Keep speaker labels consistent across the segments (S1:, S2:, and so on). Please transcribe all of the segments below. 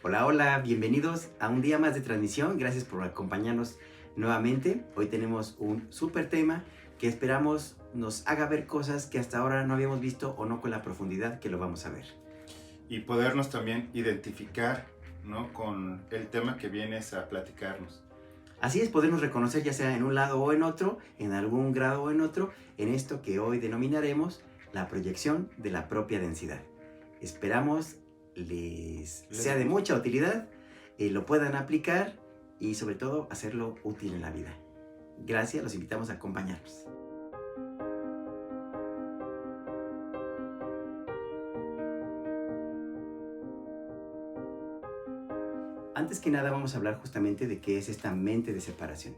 S1: Hola, hola, bienvenidos a un día más de transmisión. Gracias por acompañarnos nuevamente. Hoy tenemos un súper tema que esperamos nos haga ver cosas que hasta ahora no habíamos visto o no con la profundidad que lo vamos a ver.
S2: Y podernos también identificar, ¿no?, con el tema que vienes a platicarnos.
S1: Así es, podernos reconocer ya sea en un lado o en otro, en algún grado o en otro, en esto que hoy denominaremos la proyección de la propia densidad. Esperamos les
S2: Les
S1: sea de
S2: gusta.
S1: mucha utilidad, lo puedan aplicar y sobre todo hacerlo útil en la vida. Gracias, los invitamos a acompañarnos. Antes que nada vamos a hablar justamente de qué es esta mente de separación.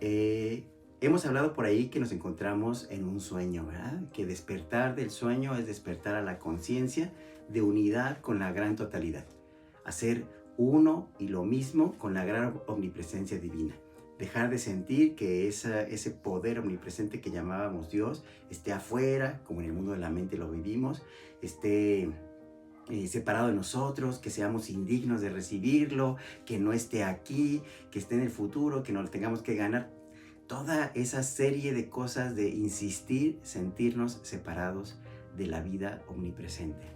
S1: Eh, Hemos hablado por ahí que nos encontramos en un sueño, ¿verdad? Que despertar del sueño es despertar a la conciencia de unidad con la gran totalidad. Hacer uno y lo mismo con la gran omnipresencia divina. Dejar de sentir que ese poder omnipresente que llamábamos Dios esté afuera, como en el mundo de la mente lo vivimos, esté separado de nosotros, que seamos indignos de recibirlo, que no esté aquí, que esté en el futuro, que no lo tengamos que ganar. Toda esa serie de cosas de insistir, sentirnos separados de la vida omnipresente.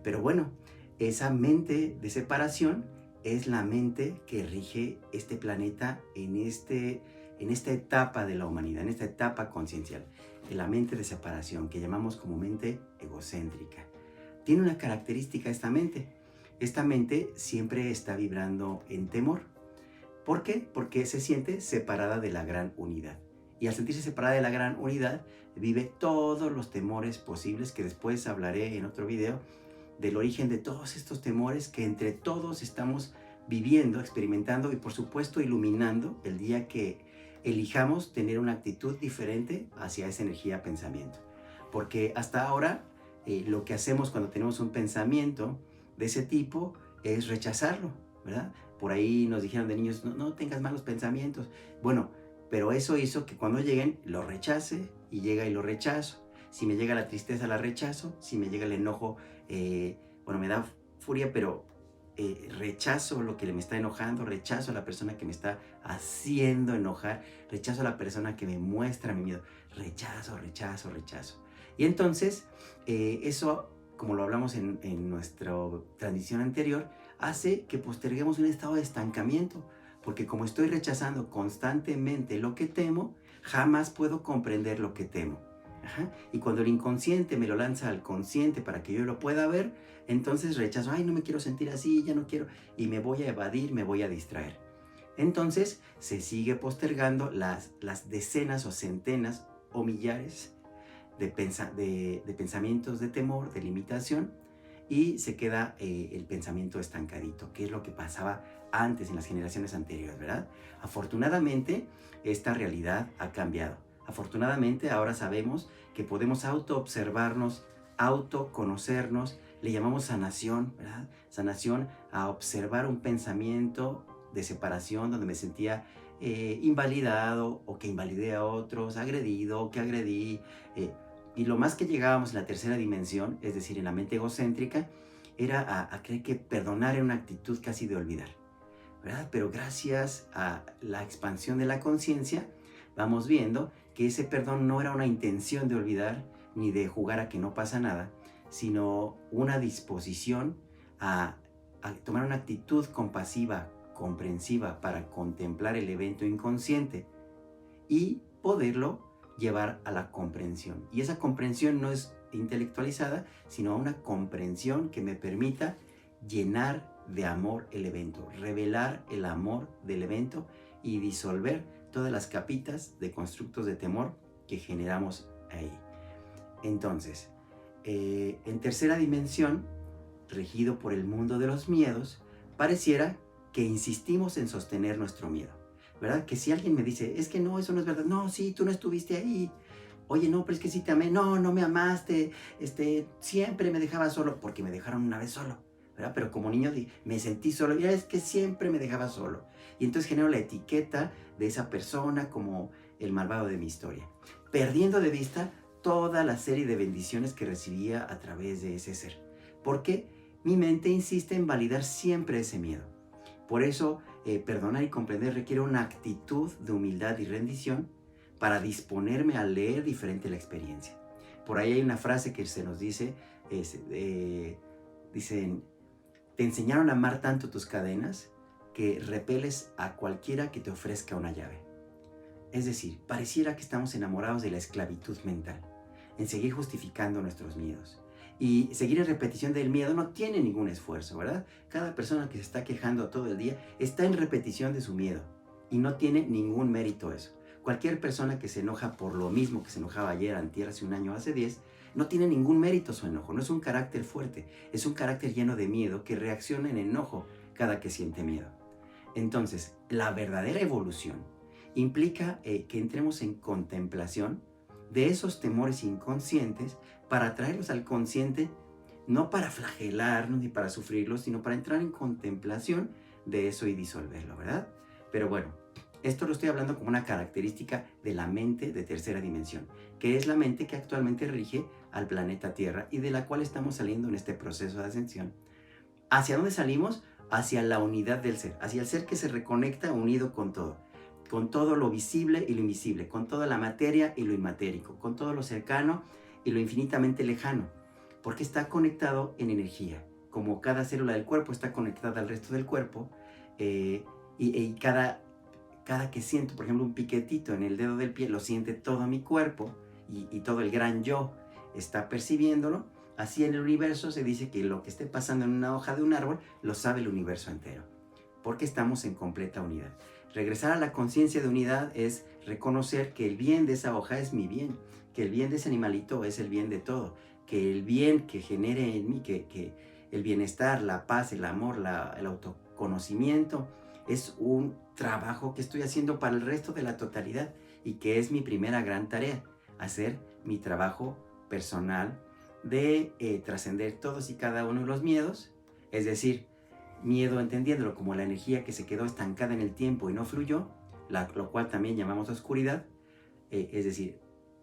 S1: Pero bueno, esa mente de separación es la mente que rige este planeta en esta etapa de la humanidad, en esta etapa conciencial, de la mente de separación que llamamos como mente egocéntrica. Tiene una característica esta mente. Esta mente siempre está vibrando en temor. ¿Por qué? Porque se siente separada de la gran unidad. Y al sentirse separada de la gran unidad, vive todos los temores posibles que después hablaré en otro video del origen de todos estos temores que entre todos estamos viviendo, experimentando y por supuesto iluminando el día que elijamos tener una actitud diferente hacia esa energía pensamiento. Porque hasta ahora lo que hacemos cuando tenemos un pensamiento de ese tipo es rechazarlo, ¿verdad? Por ahí nos dijeron de niños, no, no tengas malos pensamientos. Bueno, pero eso hizo que cuando lleguen lo rechace y llega y lo rechazo. Si me llega la tristeza, la rechazo. Si me llega el enojo, bueno, me da furia, pero rechazo lo que me está enojando, rechazo a la persona que me está haciendo enojar, rechazo a la persona que me muestra mi miedo, rechazo, rechazo, rechazo. Y entonces, eso, como lo hablamos en nuestra transmisión anterior, hace que posterguemos un estado de estancamiento, porque como estoy rechazando constantemente lo que temo, jamás puedo comprender lo que temo. Ajá. Y cuando el inconsciente me lo lanza al consciente para que yo lo pueda ver, entonces rechazo, ay, no me quiero sentir así, ya no quiero, y me voy a evadir, me voy a distraer. Entonces se sigue postergando las decenas o centenas o millares de pensamientos de temor, de limitación, y se queda el pensamiento estancadito, que es lo que pasaba antes en las generaciones anteriores, ¿verdad? Afortunadamente, esta realidad ha cambiado. Afortunadamente, ahora sabemos que podemos auto-observarnos, autoconocernos, le llamamos sanación, ¿verdad? Sanación a observar un pensamiento de separación donde me sentía invalidado o que invalidé a otros, agredido o que agredí. Y lo más que llegábamos en la tercera dimensión, es decir, en la mente egocéntrica, era a creer que perdonar era una actitud casi de olvidar, ¿verdad? Pero gracias a la expansión de la conciencia, vamos viendo que ese perdón no era una intención de olvidar ni de jugar a que no pasa nada, sino una disposición a, a tomar una actitud compasiva, comprensiva para contemplar el evento inconsciente y poderlo llevar a la comprensión. Y esa comprensión no es intelectualizada, sino una comprensión que me permita llenar de amor el evento, revelar el amor del evento y disolver todas las capitas de constructos de temor que generamos ahí. Entonces, en tercera dimensión, regido por el mundo de los miedos, pareciera que insistimos en sostener nuestro miedo, ¿verdad? Que si alguien me dice, es que no, eso no es verdad, no, sí, tú no estuviste ahí, oye, no, pero es que sí te amé, no, no me amaste, siempre me dejabas solo, porque me dejaron una vez solo, ¿verdad? Pero como niño me sentí solo, y es que siempre me dejaba solo, y entonces genero la etiqueta de esa persona como el malvado de mi historia, perdiendo de vista toda la serie de bendiciones que recibía a través de ese ser. ¿Por qué? mi mente insiste en validar siempre ese miedo. Por eso, perdonar y comprender requiere una actitud de humildad y rendición para disponerme a leer diferente la experiencia. Por ahí hay una frase que se nos dice, dicen, te enseñaron a amar tanto tus cadenas que repeles a cualquiera que te ofrezca una llave. Es decir, pareciera que estamos enamorados de la esclavitud mental, en seguir justificando nuestros miedos. Y seguir en repetición del miedo no tiene ningún esfuerzo, ¿verdad? Cada persona que se está quejando todo el día está en repetición de su miedo y no tiene ningún mérito eso. Cualquier persona que se enoja por lo mismo que se enojaba ayer, antier, hace un año, hace 10, no tiene ningún mérito su enojo. No es un carácter fuerte, es un carácter lleno de miedo que reacciona en enojo cada que siente miedo. Entonces, la verdadera evolución implica que entremos en contemplación de esos temores inconscientes para traerlos al consciente, no para flagelarnos ni para sufrirlos, sino para entrar en contemplación de eso y disolverlo, ¿verdad? Pero bueno, esto lo estoy hablando como una característica de la mente de tercera dimensión, que es la mente que actualmente rige al planeta Tierra y de la cual estamos saliendo en este proceso de ascensión. ¿Hacia dónde salimos? Hacia la unidad del ser, hacia el ser que se reconecta unido con todo lo visible y lo invisible, con toda la materia y lo inmatérico, con todo lo cercano y lo infinitamente lejano, porque está conectado en energía, como cada célula del cuerpo está conectada al resto del cuerpo, y cada que siento, por ejemplo, un piquetito en el dedo del pie, lo siente todo mi cuerpo y todo el gran yo está percibiéndolo. Así en el universo se dice que lo que esté pasando en una hoja de un árbol lo sabe el universo entero, porque estamos en completa unidad. Regresar a la conciencia de unidad es reconocer que el bien de esa hoja es mi bien, que el bien de ese animalito es el bien de todo, que el bien que genere en mí, que el bienestar, la paz, el amor, el autoconocimiento, es un trabajo que estoy haciendo para el resto de la totalidad y que es mi primera gran tarea, hacer mi trabajo personal de trascender todos y cada uno de los miedos, es decir, miedo entendiéndolo como la energía que se quedó estancada en el tiempo y no fluyó, lo cual también llamamos oscuridad, es decir,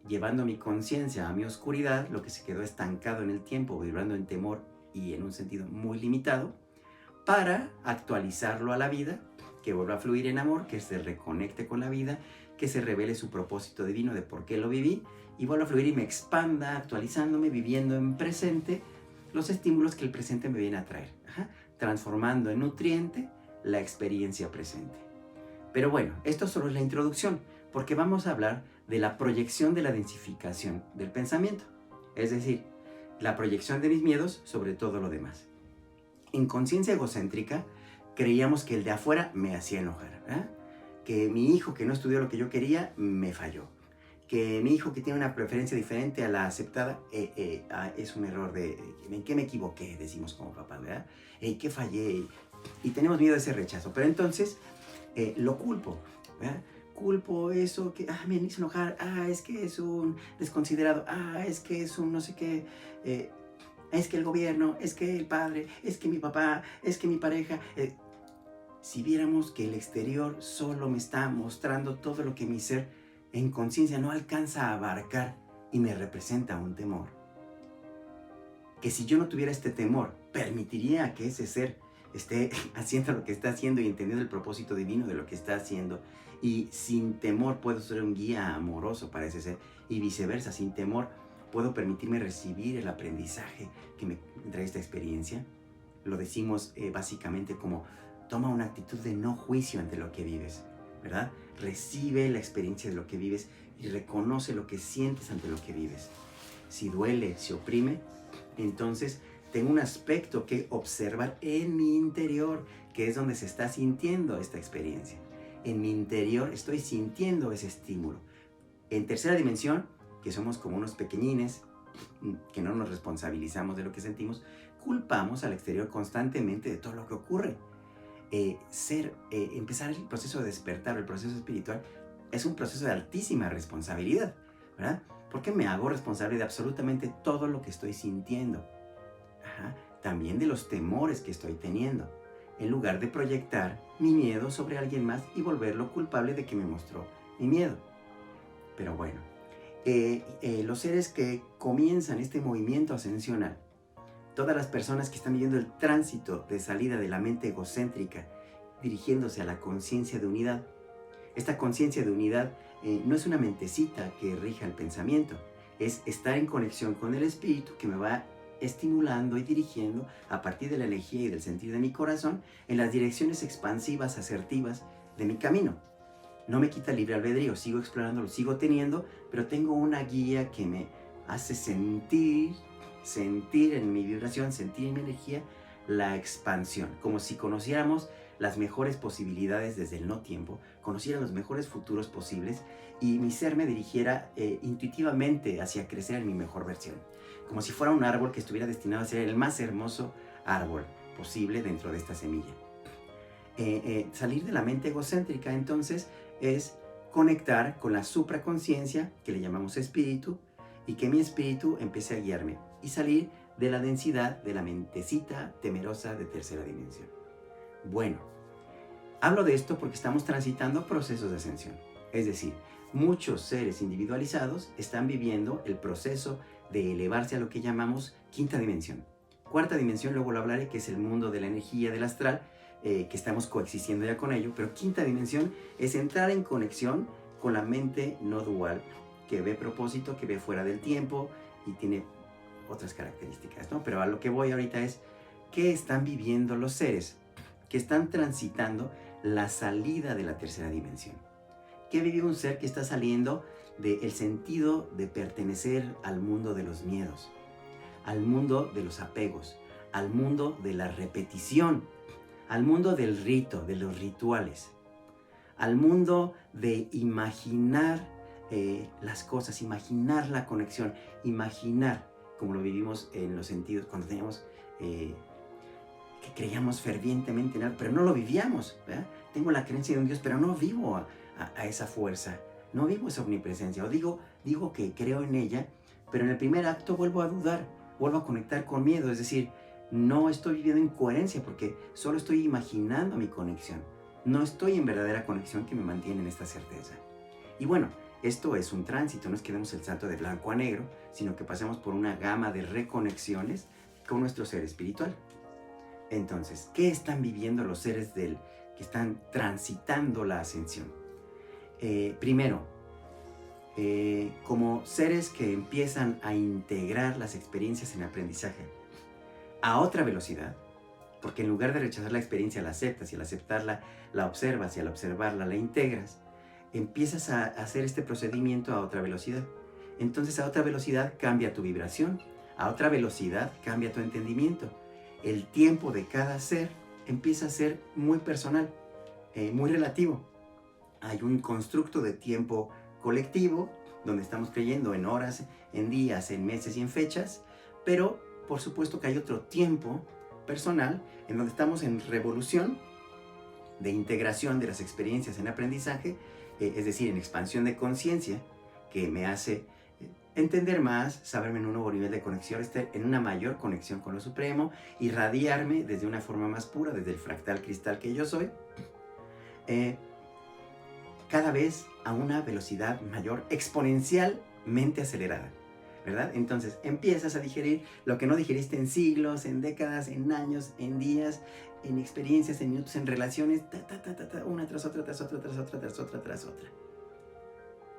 S1: llevando mi conciencia a mi oscuridad, lo que se quedó estancado en el tiempo, vibrando en temor y en un sentido muy limitado, para actualizarlo a la vida, que vuelva a fluir en amor, que se reconecte con la vida, que se revele su propósito divino de por qué lo viví, y vuelva a fluir y me expanda, actualizándome, viviendo en presente los estímulos que el presente me viene a traer, transformando en nutriente la experiencia presente. Pero bueno, esto solo es la introducción, porque vamos a hablar de la proyección de la densificación del pensamiento, es decir, la proyección de mis miedos sobre todo lo demás. En conciencia egocéntrica, creíamos que el de afuera me hacía enojar, que mi hijo que no estudió lo que yo quería me falló, que mi hijo que tiene una preferencia diferente a la aceptada es un error ¿en qué me equivoqué? Decimos como papá, ¿verdad? ¿Qué fallé? Y tenemos miedo a ese rechazo, pero entonces lo culpo, ¿verdad? Culpo eso que me hizo enojar, es que es un desconsiderado, es que es un no sé qué, es que el gobierno, es que el padre, es que mi papá, es que mi pareja. Si viéramos que el exterior solo me está mostrando todo lo que mi ser en conciencia no alcanza a abarcar y me representa un temor, que si yo no tuviera este temor, permitiría que ese ser esté haciendo lo que está haciendo y entendiendo el propósito divino de lo que está haciendo, y sin temor puedo ser un guía amoroso para ese ser, y viceversa, sin temor puedo permitirme recibir el aprendizaje que me trae esta experiencia. Lo decimos básicamente como toma una actitud de no juicio ante lo que vives, ¿verdad? Recibe la experiencia de lo que vives y reconoce lo que sientes ante lo que vives. Si duele, si oprime, entonces tengo un aspecto que observar en mi interior, que es donde se está sintiendo esta experiencia. En mi interior estoy sintiendo ese estímulo. En tercera dimensión, que somos como unos pequeñines, que no nos responsabilizamos de lo que sentimos, culpamos al exterior constantemente de todo lo que ocurre. Empezar el proceso de despertar, el proceso espiritual, es un proceso de altísima responsabilidad, ¿verdad? Porque me hago responsable de absolutamente todo lo que estoy sintiendo. También de los temores que estoy teniendo, en lugar de proyectar mi miedo sobre alguien más y volverlo culpable de que me mostró mi miedo. Pero bueno, los seres que comienzan este movimiento ascensional Todas las personas que están viviendo el tránsito de salida de la mente egocéntrica, dirigiéndose a la conciencia de unidad. Esta conciencia de unidad no es una mentecita que rija el pensamiento, es estar en conexión con el espíritu que me va estimulando y dirigiendo a partir de la energía y del sentir de mi corazón en las direcciones expansivas, asertivas de mi camino. No me quita libre albedrío, sigo explorando, lo sigo teniendo, pero tengo una guía que me hace sentir en mi vibración, sentir en mi energía la expansión, como si conociéramos las mejores posibilidades desde el no tiempo, conociera los mejores futuros posibles y mi ser me dirigiera intuitivamente hacia crecer en mi mejor versión, como si fuera un árbol que estuviera destinado a ser el más hermoso árbol posible dentro de esta semilla. Salir de la mente egocéntrica entonces es conectar con la supraconciencia, que le llamamos espíritu, y que mi espíritu empiece a guiarme y salir de la densidad de la mentecita temerosa de tercera dimensión. Bueno, hablo de esto porque estamos transitando procesos de ascensión. Es decir, muchos seres individualizados están viviendo el proceso de elevarse a lo que llamamos quinta dimensión. Cuarta dimensión, luego lo hablaré, que es el mundo de la energía, del astral, que estamos coexistiendo ya con ello. Pero quinta dimensión es entrar en conexión con la mente no dual, que ve propósito, que ve fuera del tiempo y tiene otras características, ¿no? Pero a lo que voy ahorita es, ¿qué están viviendo los seres que están transitando la salida de la tercera dimensión? ¿Qué vive un ser que está saliendo del sentido de pertenecer al mundo de los miedos, al mundo de los apegos, al mundo de la repetición, al mundo del rito, de los rituales, al mundo de imaginar las cosas, imaginar la conexión, imaginar como lo vivimos en los sentidos cuando teníamos que creíamos fervientemente en algo, pero no lo vivíamos, ¿verdad? Tengo la creencia de un Dios, pero no vivo a esa fuerza, no vivo esa omnipresencia, o digo que creo en ella, pero en el primer acto vuelvo a dudar, vuelvo a conectar con miedo, es decir, no estoy viviendo en coherencia porque solo estoy imaginando mi conexión, no estoy en verdadera conexión que me mantiene en esta certeza. Y bueno, esto es un tránsito, no es que demos el salto de blanco a negro, sino que pasamos por una gama de reconexiones con nuestro ser espiritual. Entonces, ¿qué están viviendo los seres que están transitando la ascensión? Primero, como seres que empiezan a integrar las experiencias en aprendizaje a otra velocidad, porque en lugar de rechazar la experiencia la aceptas y al aceptarla la observas y al observarla la integras, empiezas a hacer este procedimiento a otra velocidad. Entonces a otra velocidad cambia tu vibración, a otra velocidad cambia tu entendimiento. El tiempo de cada ser empieza a ser muy personal, muy relativo. Hay un constructo de tiempo colectivo donde estamos creyendo en horas, en días, en meses y en fechas, pero por supuesto que hay otro tiempo personal en donde estamos en revolución de integración de las experiencias en aprendizaje, es decir, en expansión de conciencia, que me hace entender más, saberme en un nuevo nivel de conexión, estar en una mayor conexión con lo supremo, irradiarme desde una forma más pura, desde el fractal cristal que yo soy, cada vez a una velocidad mayor, exponencialmente acelerada, ¿verdad? Entonces empiezas a digerir lo que no digeriste en siglos, en décadas, en años, en días, en experiencias, en minutos, en relaciones, una tras otra, tras otra, tras otra, tras otra, tras otra.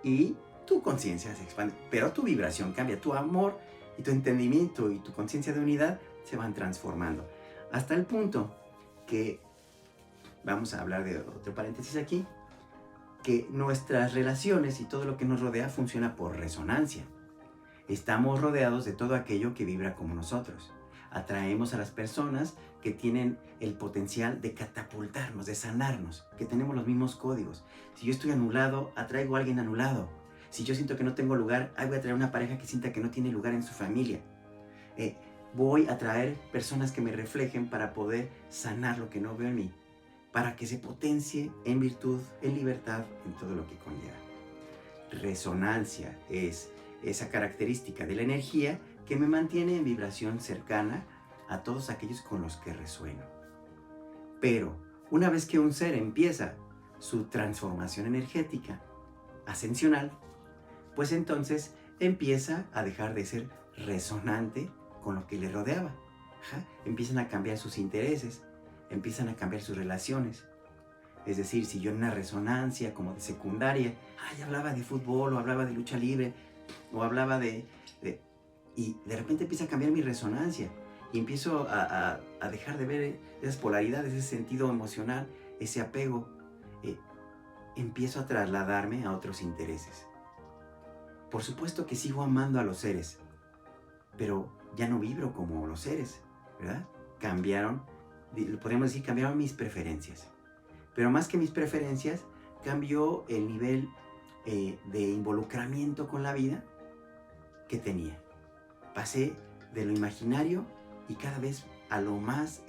S1: Y tu conciencia se expande, pero tu vibración cambia, tu amor y tu entendimiento y tu conciencia de unidad se van transformando. Hasta el punto que, vamos a hablar de otro paréntesis aquí, que nuestras relaciones y todo lo que nos rodea funciona por resonancia. Estamos rodeados de todo aquello que vibra como nosotros. Atraemos a las personas que tienen el potencial de catapultarnos, de sanarnos, que tenemos los mismos códigos. Si yo estoy anulado, atraigo a alguien anulado. Si yo siento que no tengo lugar, voy a traer una pareja que sienta que no tiene lugar en su familia. Voy a traer personas que me reflejen para poder sanar lo que no veo en mí, para que se potencie en virtud, en libertad, en todo lo que conlleva. Resonancia es esa característica de la energía que me mantiene en vibración cercana a todos aquellos con los que resueno. Pero una vez que un ser empieza su transformación energética ascensional, pues entonces empieza a dejar de ser resonante con lo que le rodeaba. Ajá. Empiezan a cambiar sus intereses, empiezan a cambiar sus relaciones. Es decir, si yo en una resonancia como de secundaria, hablaba de fútbol o hablaba de lucha libre o hablaba y de repente empieza a cambiar mi resonancia y empiezo a dejar de ver esas polaridades, ese sentido emocional, ese apego. Empiezo a trasladarme a otros intereses. Por supuesto que sigo amando a los seres, pero ya no vibro como los seres, ¿verdad? Cambiaron, podríamos decir, cambiaron mis preferencias. Pero más que mis preferencias, cambió el nivel de involucramiento con la vida que tenía. Pasé de lo imaginario y cada vez a lo más,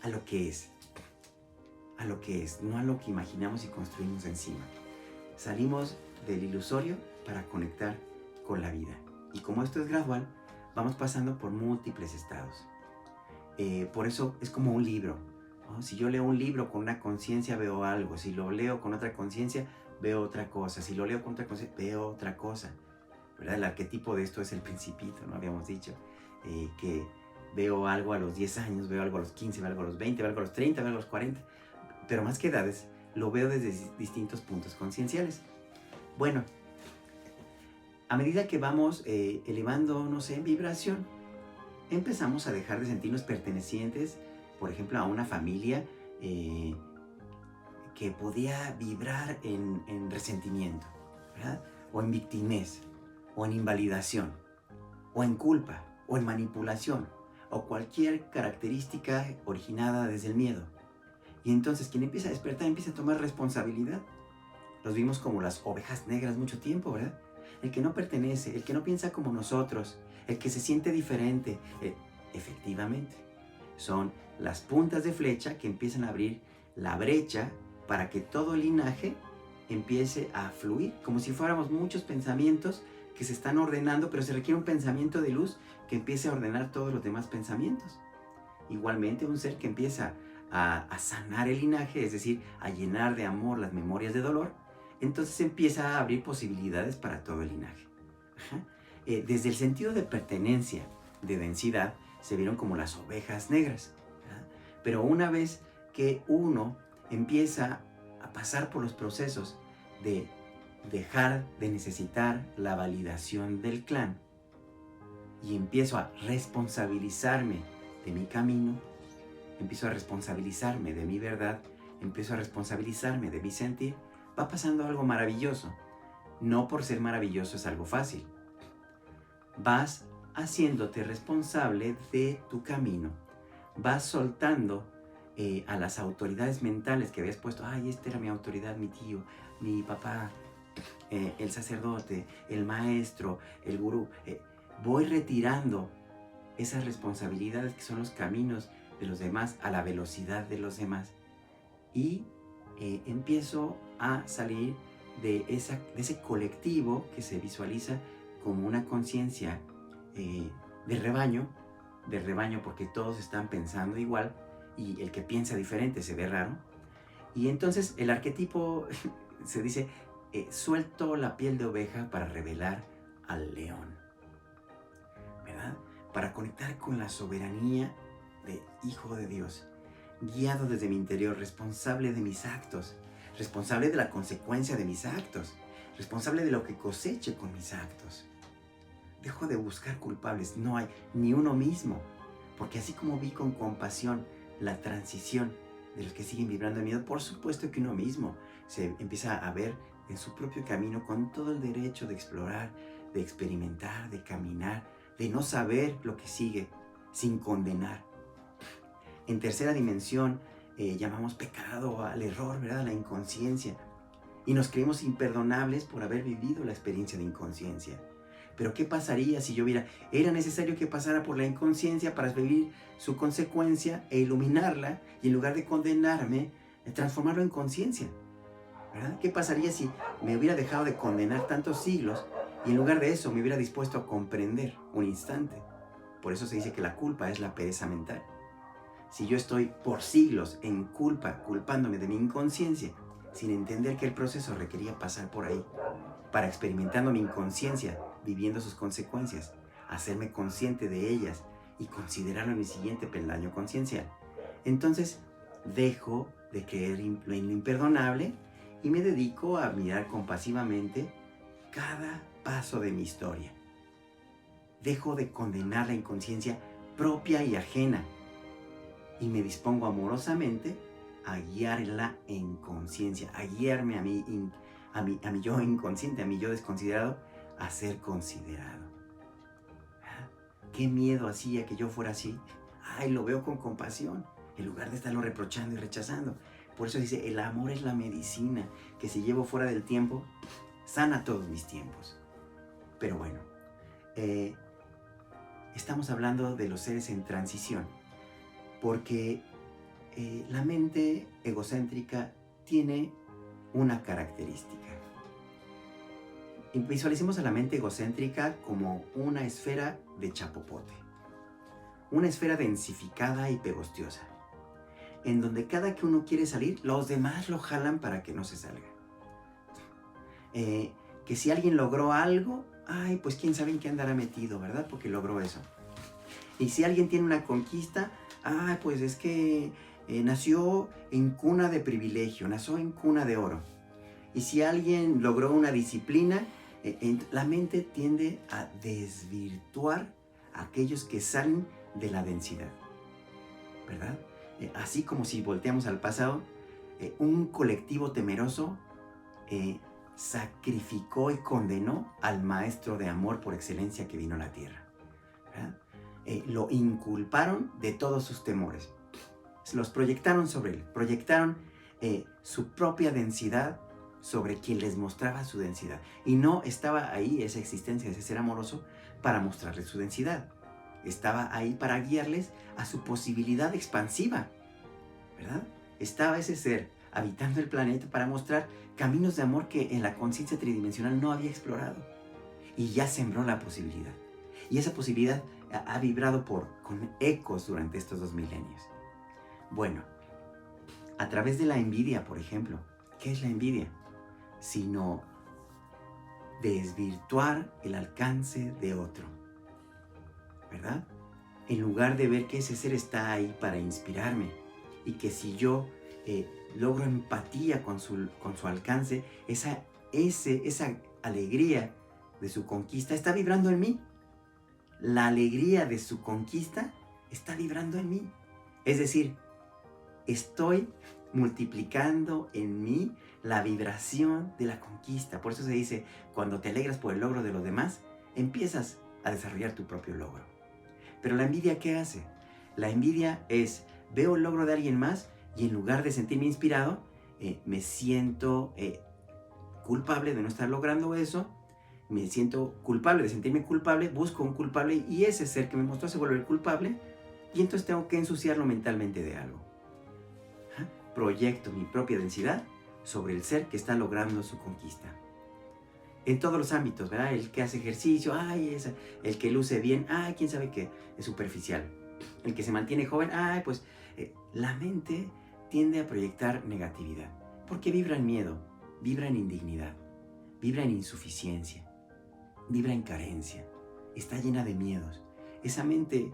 S1: a lo que es. A lo que es, no a lo que imaginamos y construimos encima. Salimos del ilusorio para conectar con la vida. Y como esto es gradual, vamos pasando por múltiples estados. Por eso es como un libro, ¿no? Si yo leo un libro con una conciencia, veo algo. Si lo leo con otra conciencia, veo otra cosa. Si lo leo con otra conciencia, veo otra cosa, ¿verdad? El arquetipo de esto es el Principito, ¿no? Habíamos dicho que veo algo a los 10 años, veo algo a los 15, veo algo a los 20, veo algo a los 30, veo algo a los 40. Pero más que edades, lo veo desde distintos puntos concienciales. Bueno, a medida que vamos elevándonos en vibración, empezamos a dejar de sentirnos pertenecientes, por ejemplo, a una familia que podía vibrar en resentimiento, ¿verdad? O en victimez, o en invalidación, o en culpa, o en manipulación, o cualquier característica originada desde el miedo. Y entonces quien empieza a despertar empieza a tomar responsabilidad. Los vimos como las ovejas negras mucho tiempo, ¿verdad? El que no pertenece, el que no piensa como nosotros, el que se siente diferente. Efectivamente, son las puntas de flecha que empiezan a abrir la brecha para que todo el linaje empiece a fluir, como si fuéramos muchos pensamientos que se están ordenando, pero se requiere un pensamiento de luz que empiece a ordenar todos los demás pensamientos. Igualmente, un ser que empieza a sanar el linaje, es decir, a llenar de amor las memorias de dolor, entonces empieza a abrir posibilidades para todo el linaje. Desde el sentido de pertenencia, de densidad, se vieron como las ovejas negras, ¿verdad? Pero una vez que uno empieza a pasar por los procesos de dejar de necesitar la validación del clan y empiezo a responsabilizarme de mi camino, empiezo a responsabilizarme de mi verdad, empiezo a responsabilizarme de mi sentir, va pasando algo maravilloso. No por ser maravilloso es algo fácil. Vas haciéndote responsable de tu camino. Vas soltando a las autoridades mentales que habías puesto. Esta era mi autoridad, mi tío, mi papá, el sacerdote, el maestro, el gurú. Voy retirando esas responsabilidades que son los caminos de los demás a la velocidad de los demás. Y empiezo a salir de ese colectivo que se visualiza como una conciencia de rebaño porque todos están pensando igual y el que piensa diferente se ve raro. Y entonces el arquetipo se dice, suelto la piel de oveja para revelar al león, ¿verdad? Para conectar con la soberanía de Hijo de Dios, guiado desde mi interior, responsable de mis actos, responsable de la consecuencia de mis actos, responsable de lo que coseche con mis actos. Dejo de buscar culpables, no hay ni uno mismo, porque así como vi con compasión la transición de los que siguen vibrando en miedo, por supuesto que uno mismo se empieza a ver en su propio camino con todo el derecho de explorar, de experimentar, de caminar, de no saber lo que sigue, sin condenar. En tercera dimensión llamamos pecado al error, ¿verdad? A la inconsciencia. Y nos creemos imperdonables por haber vivido la experiencia de inconsciencia. Pero ¿qué pasaría si yo viera? Era necesario que pasara por la inconsciencia para vivir su consecuencia e iluminarla, y en lugar de condenarme, transformarlo en conciencia, ¿verdad? ¿Qué pasaría si me hubiera dejado de condenar tantos siglos y en lugar de eso me hubiera dispuesto a comprender un instante? Por eso se dice que la culpa es la pereza mental. Si yo estoy por siglos en culpa, culpándome de mi inconsciencia, sin entender que el proceso requería pasar por ahí, para experimentando mi inconsciencia, viviendo sus consecuencias, hacerme consciente de ellas y considerarlo en mi siguiente peldaño conciencial. Entonces, dejo de creer en lo imperdonable y me dedico a mirar compasivamente cada paso de mi historia. Dejo de condenar la inconsciencia propia y ajena y me dispongo amorosamente a guiarla en conciencia, a guiarme a mi yo inconsciente, a mi yo desconsiderado, a ser considerado. ¿Qué miedo hacía que yo fuera así? Ay, lo veo con compasión, en lugar de estarlo reprochando y rechazando. Por eso dice, el amor es la medicina que si llevo fuera del tiempo, sana todos mis tiempos. Pero bueno, estamos hablando de los seres en transición, porque la mente egocéntrica tiene una característica. Visualicemos a la mente egocéntrica como una esfera de chapopote, una esfera densificada y pegostiosa, en donde cada que uno quiere salir, los demás lo jalan para que no se salga. Que si alguien logró algo, ay, pues quién sabe en qué andará metido, ¿verdad? Porque logró eso. Y si alguien tiene una conquista, ay, pues es que nació en cuna de privilegio, nació en cuna de oro. Y si alguien logró una disciplina, la mente tiende a desvirtuar a aquellos que salen de la densidad, ¿verdad? Así como si volteamos al pasado, un colectivo temeroso sacrificó y condenó al maestro de amor por excelencia que vino a la tierra, ¿verdad? Lo inculparon de todos sus temores, se los proyectaron sobre él, proyectaron su propia densidad sobre quien les mostraba su densidad. Y no estaba ahí esa existencia, ese ser amoroso, para mostrarles su densidad. Estaba ahí para guiarles a su posibilidad expansiva, ¿verdad? Estaba ese ser habitando el planeta para mostrar caminos de amor que en la conciencia tridimensional no había explorado. Y ya sembró la posibilidad. Y esa posibilidad ha vibrado con ecos durante estos 2 milenios. Bueno, a través de la envidia, por ejemplo. ¿Qué es la envidia? Sino desvirtuar el alcance de otro, ¿verdad? En lugar de ver que ese ser está ahí para inspirarme y que si yo logro empatía con su alcance, esa alegría de su conquista está vibrando en mí. La alegría de su conquista está vibrando en mí. Es decir, estoy multiplicando en mí la vibración de la conquista. Por eso se dice, cuando te alegras por el logro de los demás, empiezas a desarrollar tu propio logro. Pero la envidia, ¿qué hace? La envidia es, veo el logro de alguien más y en lugar de sentirme inspirado, me siento culpable de no estar logrando eso, me siento culpable de sentirme culpable, busco un culpable y ese ser que me mostró se vuelve el culpable y entonces tengo que ensuciarlo mentalmente de algo. Proyecto mi propia densidad sobre el ser que está logrando su conquista. En todos los ámbitos, ¿verdad? El que hace ejercicio, ay, el que luce bien, ay, quién sabe qué, es superficial. El que se mantiene joven, ay, pues la mente tiende a proyectar negatividad. Porque vibra en miedo, vibra en indignidad, vibra en insuficiencia, vibra en carencia, está llena de miedos. Esa mente,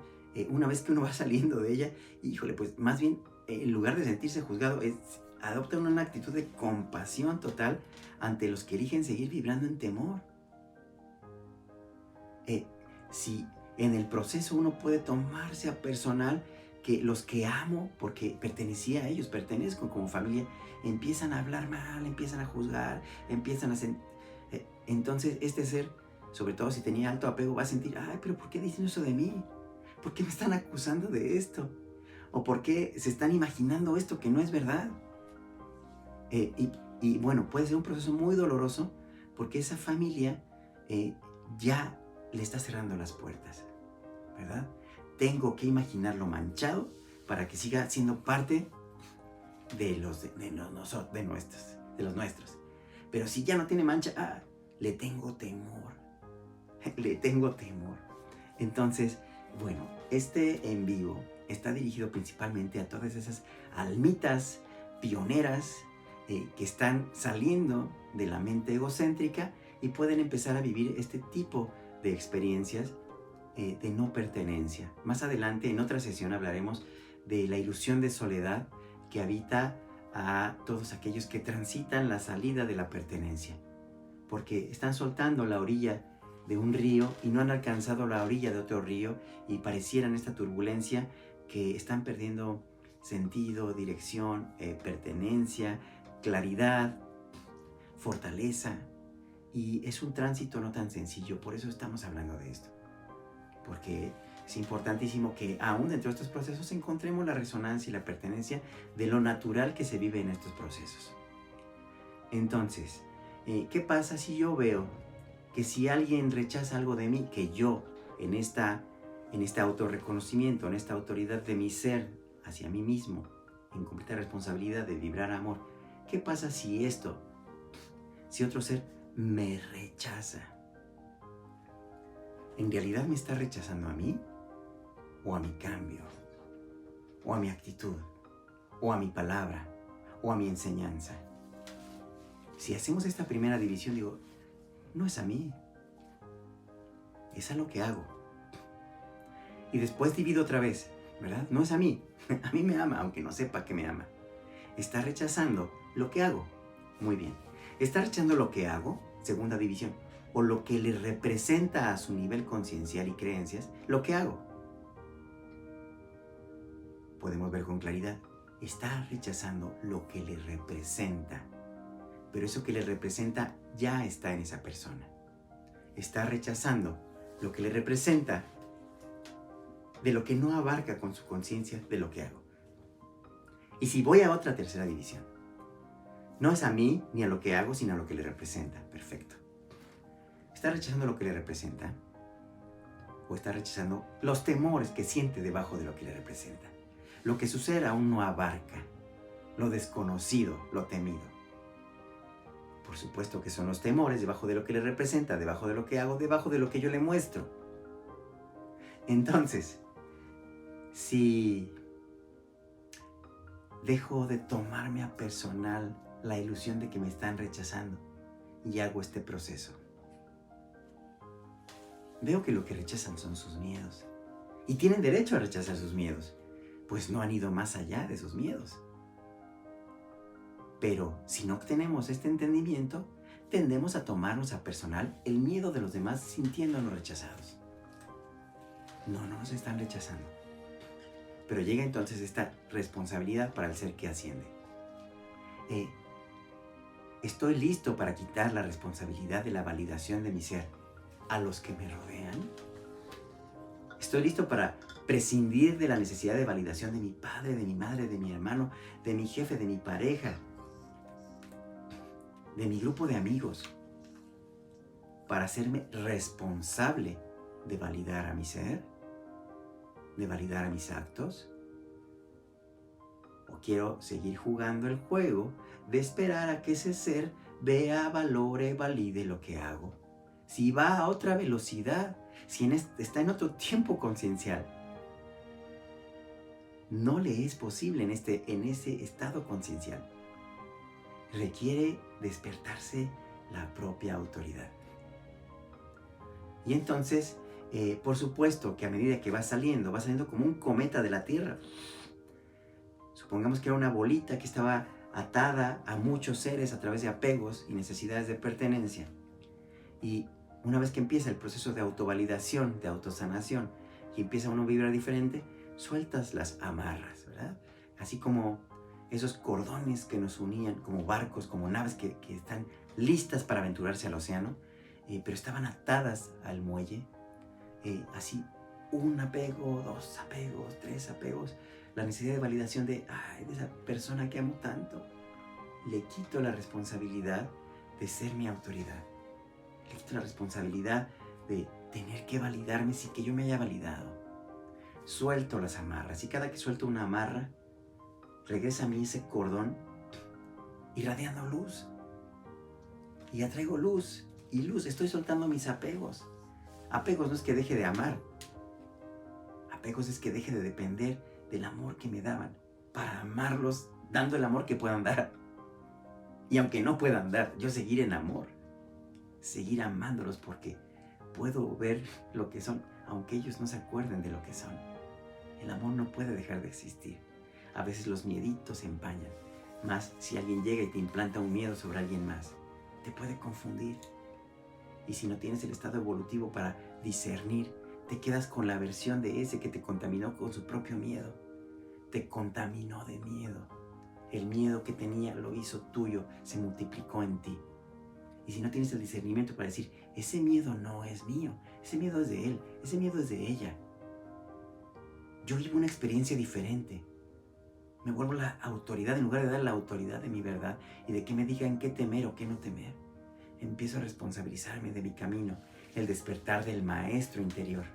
S1: una vez que uno va saliendo de ella, híjole, pues más bien, en lugar de sentirse juzgado, adopta una actitud de compasión total ante los que eligen seguir vibrando en temor. Si en el proceso uno puede tomarse a personal que los que amo, porque pertenecía a ellos, pertenezco como familia, empiezan a hablar mal, empiezan a juzgar, empiezan a entonces este ser, sobre todo si tenía alto apego, va a sentir, ay, pero ¿por qué dicen eso de mí? ¿Por qué me están acusando de esto? ¿O por qué se están imaginando esto que no es verdad? Y bueno, puede ser un proceso muy doloroso porque esa familia ya le está cerrando las puertas, ¿verdad? Tengo que imaginarlo manchado para que siga siendo parte de los nuestros. Pero si ya no tiene mancha, le tengo temor. Le tengo temor. Entonces, bueno, este en vivo está dirigido principalmente a todas esas almitas pioneras que están saliendo de la mente egocéntrica y pueden empezar a vivir este tipo de experiencias de no pertenencia. Más adelante, en otra sesión, hablaremos de la ilusión de soledad que habita a todos aquellos que transitan la salida de la pertenencia, porque están soltando la orilla de un río y no han alcanzado la orilla de otro río, y pareciera en esta turbulencia que están perdiendo sentido, dirección, pertenencia, claridad, fortaleza, y es un tránsito no tan sencillo. Por eso estamos hablando de esto, porque es importantísimo que aún dentro de estos procesos encontremos la resonancia y la pertenencia de lo natural que se vive en estos procesos. Entonces, ¿qué pasa si yo veo que si alguien rechaza algo de mí, que yo en este autorreconocimiento, en esta autoridad de mi ser hacia mí mismo, en completa responsabilidad de vibrar amor, qué pasa si otro ser me rechaza? ¿En realidad me está rechazando a mí? ¿O a mi cambio? ¿O a mi actitud? ¿O a mi palabra? ¿O a mi enseñanza? Si hacemos esta primera división, digo, no es a mí, es a lo que hago. Y después divido otra vez, ¿verdad? No es a mí, a mí me ama, aunque no sepa que me ama. Está rechazando lo que hago. Muy bien. Está rechazando lo que hago, segunda división, o lo que le representa a su nivel conciencial y creencias, lo que hago. Podemos ver con claridad, está rechazando lo que le representa. Pero eso que le representa ya está en esa persona. Está rechazando lo que le representa de lo que no abarca con su conciencia de lo que hago. Y si voy a otra tercera división, no es a mí ni a lo que hago, sino a lo que le representa. Perfecto. ¿Está rechazando lo que le representa? ¿O está rechazando los temores que siente debajo de lo que le representa? Lo que su ser aún no abarca, lo desconocido, lo temido. Por supuesto que son los temores debajo de lo que le representa, debajo de lo que hago, debajo de lo que yo le muestro. Entonces, si dejo de tomarme a personal la ilusión de que me están rechazando y hago este proceso, veo que lo que rechazan son sus miedos. Y tienen derecho a rechazar sus miedos, pues no han ido más allá de sus miedos. Pero si no obtenemos este entendimiento, tendemos a tomarnos a personal el miedo de los demás sintiéndonos rechazados. No nos están rechazando. Pero llega entonces esta responsabilidad para el ser que asciende. ¿Estoy listo para quitar la responsabilidad de la validación de mi ser a los que me rodean? ¿Estoy listo para prescindir de la necesidad de validación de mi padre, de mi madre, de mi hermano, de mi jefe, de mi pareja, de mi grupo de amigos, para hacerme responsable de validar a mi ser, de validar a mis actos? ¿O quiero seguir jugando el juego de esperar a que ese ser vea, valore, valide lo que hago? Si va a otra velocidad, si está en otro tiempo conciencial, no le es posible en ese estado conciencial. Requiere despertarse la propia autoridad. Y entonces, por supuesto que a medida que va saliendo como un cometa de la Tierra. Supongamos que era una bolita que estaba atada a muchos seres a través de apegos y necesidades de pertenencia. Y una vez que empieza el proceso de autovalidación, de autosanación, y empieza uno a vibrar diferente, sueltas las amarras, ¿verdad? Así como esos cordones que nos unían, como barcos, como naves que están listas para aventurarse al océano, pero estaban atadas al muelle. Así, un apego, 2 apegos, 3 apegos, la necesidad de validación de esa persona que amo tanto. Le quito la responsabilidad de ser mi autoridad. Le quito la responsabilidad de tener que validarme sin que yo me haya validado. Suelto las amarras, y cada que suelto una amarra, regresa a mí ese cordón irradiando luz. Y atraigo luz y luz. Estoy soltando mis apegos. Apegos no es que deje de amar. Apegos es que deje de depender del amor que me daban, para amarlos dando el amor que puedan dar. Y aunque no puedan dar, yo seguir en amor. Seguir amándolos porque puedo ver lo que son, aunque ellos no se acuerden de lo que son. El amor no puede dejar de existir. A veces los mieditos se empañan, más si alguien llega y te implanta un miedo sobre alguien más, te puede confundir. Y si no tienes el estado evolutivo para discernir, te quedas con la versión de ese que te contaminó con su propio miedo. Te contaminó de miedo. El miedo que tenía lo hizo tuyo, se multiplicó en ti. Y si no tienes el discernimiento para decir, ese miedo no es mío, ese miedo es de él, ese miedo es de ella. Yo vivo una experiencia diferente. Me vuelvo la autoridad, en lugar de dar la autoridad de mi verdad y de que me digan qué temer o qué no temer. Empiezo a responsabilizarme de mi camino, el despertar del maestro interior.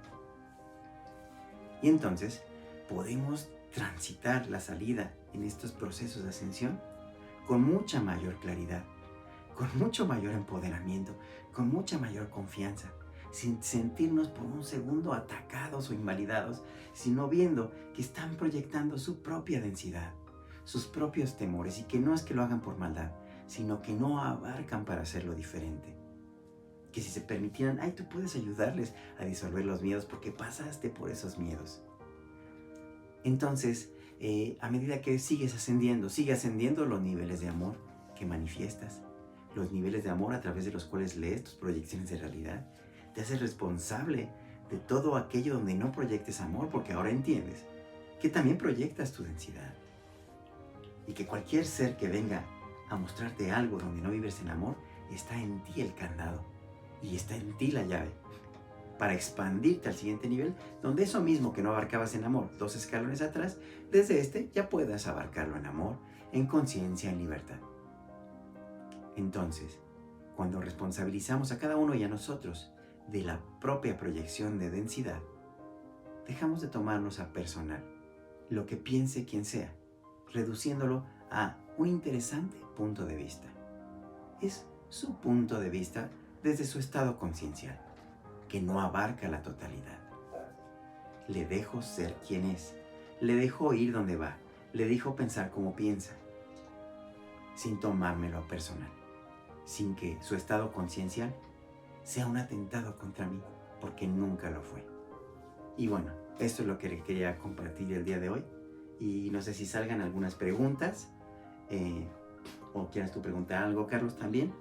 S1: Y entonces podemos transitar la salida en estos procesos de ascensión con mucha mayor claridad, con mucho mayor empoderamiento, con mucha mayor confianza, sin sentirnos por un segundo atacados o invalidados, sino viendo que están proyectando su propia densidad, sus propios temores, y que no es que lo hagan por maldad, sino que no abarcan para hacerlo diferente. Que si se permitieran, tú puedes ayudarles a disolver los miedos porque pasaste por esos miedos. Entonces, a medida que sigue ascendiendo los niveles de amor que manifiestas, los niveles de amor a través de los cuales lees tus proyecciones de realidad, te haces responsable de todo aquello donde no proyectes amor, porque ahora entiendes que también proyectas tu densidad. Y que cualquier ser que venga a mostrarte algo donde no vives en amor, está en ti el candado y está en ti la llave para expandirte al siguiente nivel, donde eso mismo que no abarcabas en amor 2 escalones atrás, desde este ya puedas abarcarlo en amor, en conciencia, en libertad. Entonces, cuando responsabilizamos a cada uno y a nosotros de la propia proyección de densidad, dejamos de tomarnos a personal lo que piense quien sea, reduciéndolo a un interesante punto de vista. Es su punto de vista desde su estado conciencial, que no abarca la totalidad. Le dejo ser quien es, le dejo ir donde va, le dejo pensar como piensa, sin tomármelo a personal, sin que su estado conciencial sea un atentado contra mí, porque nunca lo fue. Y bueno, esto es lo que quería compartir el día de hoy, y no sé si salgan algunas preguntas, o quieras tú preguntar algo, Carlos, también.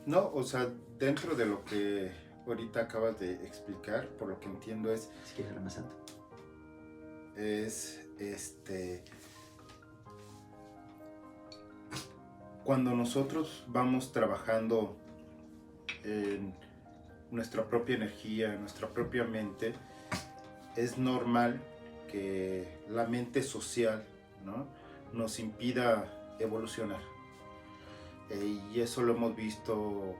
S2: No, o sea, dentro de lo que ahorita acabas de explicar, por lo que entiendo es...
S1: Si quieres hablar más alto.
S2: Cuando nosotros vamos trabajando en nuestra propia energía, en nuestra propia mente, es normal que la mente social, ¿no?, nos impida evolucionar. Y eso lo hemos visto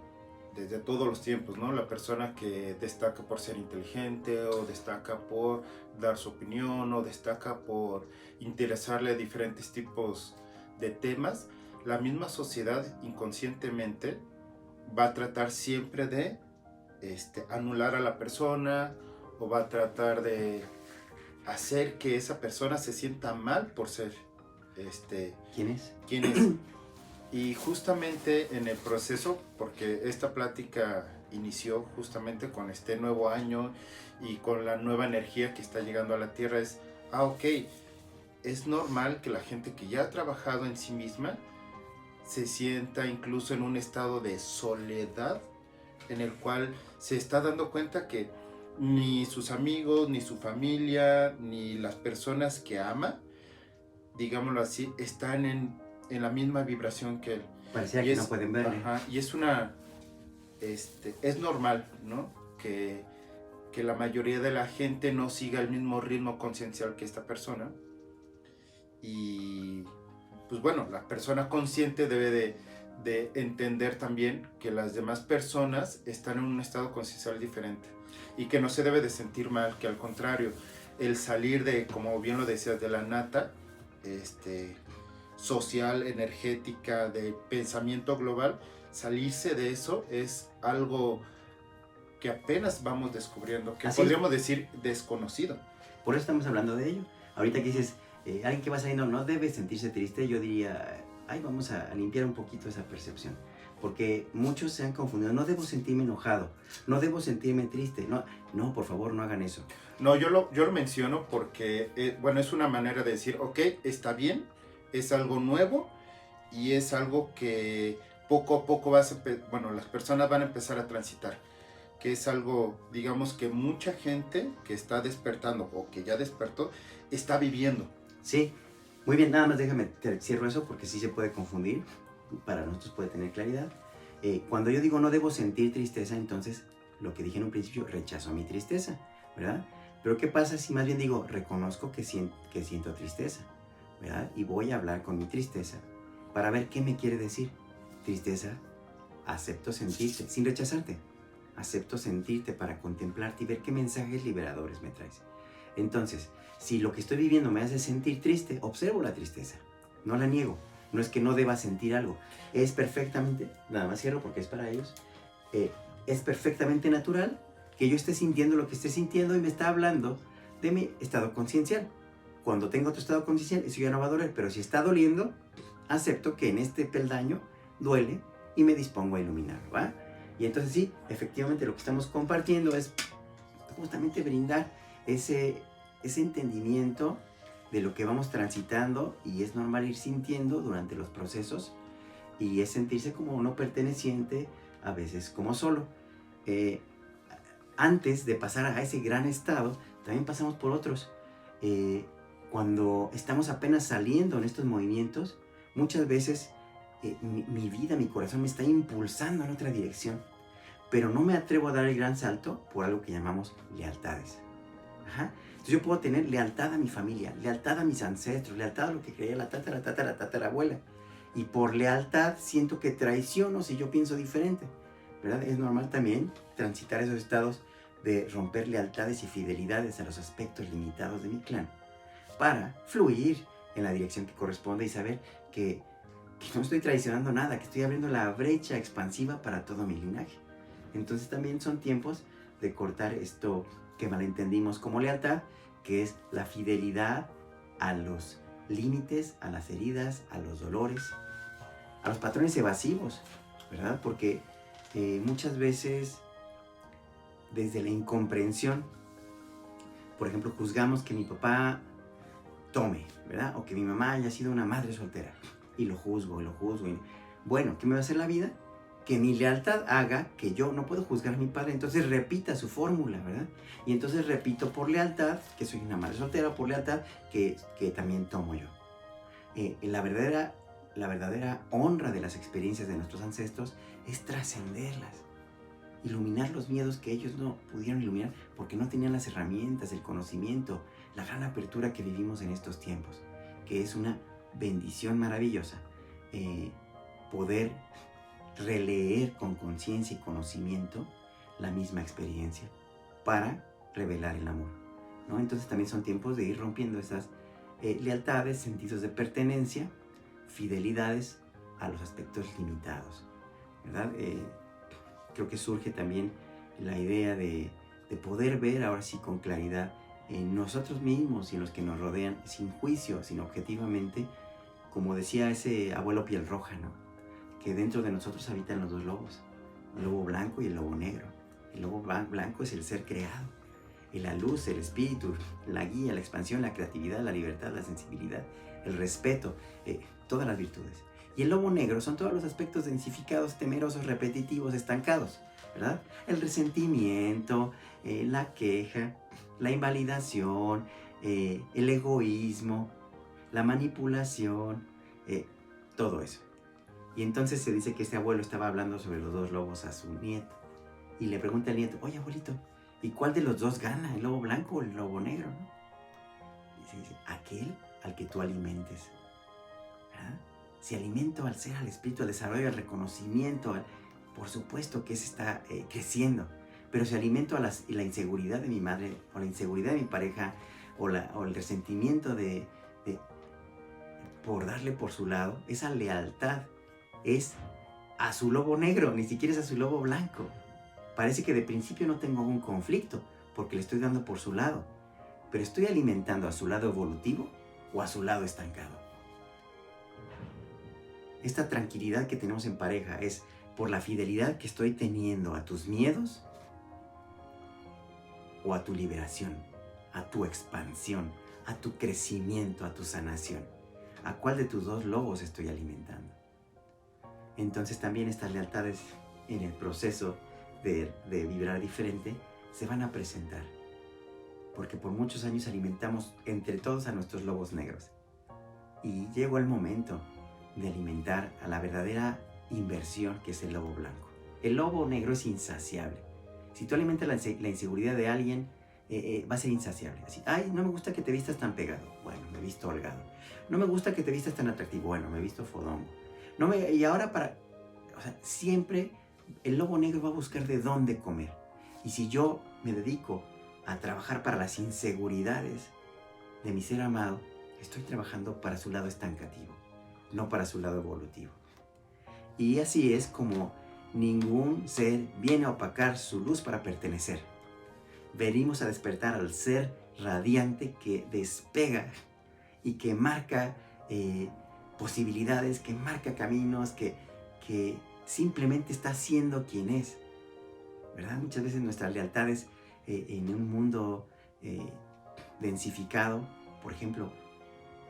S2: desde todos los tiempos, ¿no? La persona que destaca por ser inteligente, o destaca por dar su opinión, o destaca por interesarle a diferentes tipos de temas, la misma sociedad inconscientemente va a tratar siempre de anular a la persona, o va a tratar de hacer que esa persona se sienta mal por ser
S1: ¿Quién es?
S2: ¿Quién es? Y justamente en el proceso, porque esta plática inició justamente con este nuevo año y con la nueva energía que está llegando a la Tierra, es, ok, es normal que la gente que ya ha trabajado en sí misma se sienta incluso en un estado de soledad, en el cual se está dando cuenta que ni sus amigos, ni su familia, ni las personas que ama, digámoslo así, están en la misma vibración que él.
S1: Parecía que no pueden verle.
S2: Ajá, y es es normal, ¿no?, que la mayoría de la gente no siga el mismo ritmo conciencial que esta persona. Y pues bueno, la persona consciente debe de entender también que las demás personas están en un estado conciencial diferente, y que no se debe de sentir mal, que al contrario, el salir de, como bien lo decías, de la nata social, energética, de pensamiento global, salirse de eso es algo que apenas vamos descubriendo, que
S1: Así
S2: podríamos decir desconocido.
S1: Por eso estamos hablando de ello. Ahorita que dices, alguien que va saliendo no debe sentirse triste, yo diría, vamos a limpiar un poquito esa percepción. Porque muchos se han confundido. No debo sentirme enojado, no debo sentirme triste. No, no, por favor, no hagan eso.
S2: No, yo lo menciono porque, bueno, es una manera de decir, ok, está bien, es algo nuevo y es algo que poco a poco bueno, las personas van a empezar a transitar, que es algo, digamos, que mucha gente que está despertando o que ya despertó, está viviendo.
S1: Sí, muy bien, nada más déjame, te cierro eso porque sí se puede confundir, para nosotros puede tener claridad. Cuando yo digo no debo sentir tristeza, entonces lo que dije en un principio, rechazo mi tristeza, ¿verdad? Pero ¿qué pasa si más bien digo, reconozco que siento tristeza, ¿verdad? Y voy a hablar con mi tristeza para ver qué me quiere decir. Tristeza, acepto sentirte, sin rechazarte. Acepto sentirte para contemplarte y ver qué mensajes liberadores me traes. Entonces, si lo que estoy viviendo me hace sentir triste, observo la tristeza, no la niego. No es que no deba sentir algo, es perfectamente, nada más cierro porque es para ellos, es perfectamente natural que yo esté sintiendo lo que esté sintiendo y me está hablando de mi estado consciencial. Cuando tengo otro estado consciencial, eso ya no va a doler, pero si está doliendo, acepto que en este peldaño duele y me dispongo a iluminarlo, ¿va? Y entonces sí, efectivamente lo que estamos compartiendo es justamente brindar ese entendimiento de lo que vamos transitando, y es normal ir sintiendo durante los procesos, y es sentirse como no perteneciente, a veces como solo. Antes de pasar a ese gran estado, también pasamos por otros. Cuando estamos apenas saliendo en estos movimientos, muchas veces mi vida, mi corazón me está impulsando en otra dirección, pero no me atrevo a dar el gran salto por algo que llamamos lealtades. Ajá. Entonces yo puedo tener lealtad a mi familia, lealtad a mis ancestros, lealtad a lo que creía la tatarabuela. Y por lealtad siento que traiciono si yo pienso diferente, ¿verdad? Es normal también transitar esos estados de romper lealtades y fidelidades a los aspectos limitados de mi clan para fluir en la dirección que corresponde y saber que no estoy traicionando nada, que estoy abriendo la brecha expansiva para todo mi linaje. Entonces también son tiempos de cortar esto que malentendimos como lealtad, que es la fidelidad a los límites, a las heridas, a los dolores, a los patrones evasivos, ¿verdad? Porque muchas veces desde la incomprensión, por ejemplo, juzgamos que mi papá tome, ¿verdad? O que mi mamá haya sido una madre soltera, y lo juzgo. Y, bueno, ¿qué me va a hacer la vida? Que mi lealtad haga que yo no puedo juzgar a mi padre, entonces repita su fórmula, ¿verdad? Y entonces repito por lealtad que soy una madre soltera, por lealtad que también tomo yo. La verdadera honra de las experiencias de nuestros ancestros es trascenderlas, iluminar los miedos que ellos no pudieron iluminar porque no tenían las herramientas, el conocimiento, la gran apertura que vivimos en estos tiempos, que es una bendición maravillosa, poder releer con conciencia y conocimiento la misma experiencia para revelar el amor, ¿no? Entonces también son tiempos de ir rompiendo esas lealtades, sentidos de pertenencia, fidelidades a los aspectos limitados, ¿verdad? Creo que surge también la idea de poder ver ahora sí con claridad en nosotros mismos y en los que nos rodean, sin juicio, sino objetivamente, como decía ese abuelo piel roja, ¿no? Que dentro de nosotros habitan los dos lobos, el lobo blanco y el lobo negro. El lobo blanco es el ser creado, la luz, el espíritu, la guía, la expansión, la creatividad, la libertad, la sensibilidad, el respeto, todas las virtudes. Y el lobo negro son todos los aspectos densificados, temerosos, repetitivos, estancados, ¿verdad? El resentimiento, la queja, la invalidación, el egoísmo, la manipulación, todo eso. Y entonces se dice que este abuelo estaba hablando sobre los dos lobos a su nieto. Y le pregunta al nieto, oye abuelito, ¿y cuál de los dos gana, el lobo blanco o el lobo negro? ¿No? Y se dice, aquel al que tú alimentes, ¿verdad? Si alimento al ser, al espíritu, al desarrollo, al reconocimiento, por supuesto que ese está creciendo. Pero si alimento a la inseguridad de mi madre, o la inseguridad de mi pareja, o el resentimiento por darle por su lado, esa lealtad es a su lobo negro, ni siquiera es a su lobo blanco. Parece que de principio no tengo un conflicto, porque le estoy dando por su lado. Pero ¿estoy alimentando a su lado evolutivo o a su lado estancado? Esta tranquilidad que tenemos en pareja es por la fidelidad que estoy teniendo a tus miedos o a tu liberación, a tu expansión, a tu crecimiento, a tu sanación. ¿A cuál de tus dos lobos estoy alimentando? Entonces también estas lealtades en el proceso de vibrar diferente se van a presentar. Porque por muchos años alimentamos entre todos a nuestros lobos negros. Y llegó el momento de alimentar a la verdadera inversión que es el lobo blanco. El lobo negro es insaciable. Si tú alimentas la inseguridad de alguien, va a ser insaciable. Así, ay, no me gusta que te vistas tan pegado. Bueno, me he visto holgado. No me gusta que te vistas tan atractivo. Bueno, me he visto fodongo. Y ahora o sea, siempre el lobo negro va a buscar de dónde comer. Y si yo me dedico a trabajar para las inseguridades de mi ser amado, estoy trabajando para su lado estancativo, no para su lado evolutivo. Y así es como ningún ser viene a opacar su luz para pertenecer. Venimos a despertar al ser radiante que despega y que marca posibilidades, que marca caminos, que simplemente está siendo quien es. ¿Verdad? Muchas veces nuestras lealtades en un mundo densificado, por ejemplo,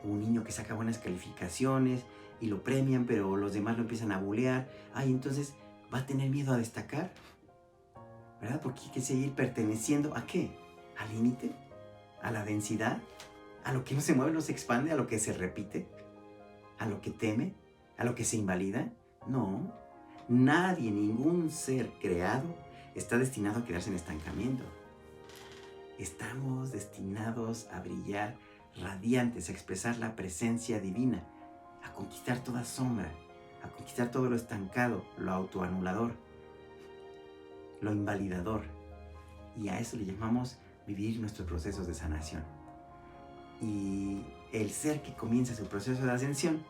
S1: un niño que saca buenas calificaciones y lo premian, pero los demás lo empiezan a bulear. Ay, entonces va a tener miedo a destacar, ¿verdad? Porque hay que seguir perteneciendo ¿a qué? ¿Al límite? ¿A la densidad? ¿A lo que no se mueve, no se expande? ¿A lo que se repite? ¿A lo que teme? ¿A lo que se invalida? No. Nadie, ningún ser creado está destinado a quedarse en estancamiento. Estamos destinados a brillar radiantes, a expresar la presencia divina, a conquistar toda sombra, a conquistar todo lo estancado, lo autoanulador, lo invalidador. Y a eso le llamamos vivir nuestros procesos de sanación. Y el ser que comienza su proceso de ascensión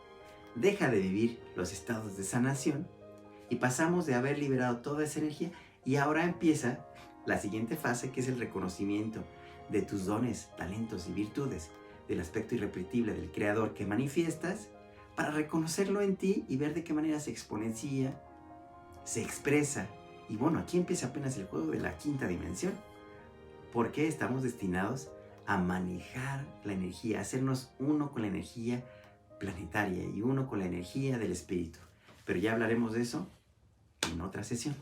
S1: deja de vivir los estados de sanación y pasamos de haber liberado toda esa energía y ahora empieza la siguiente fase, que es el reconocimiento de tus dones, talentos y virtudes, del aspecto irrepetible del creador que manifiestas, para reconocerlo en ti y ver de qué manera se exponencia, se expresa. Y bueno, aquí empieza apenas el juego de la quinta dimensión, porque estamos destinados a manejar la energía, a hacernos uno con la energía planetaria y uno con la energía del espíritu. Pero ya hablaremos de eso en otra sesión.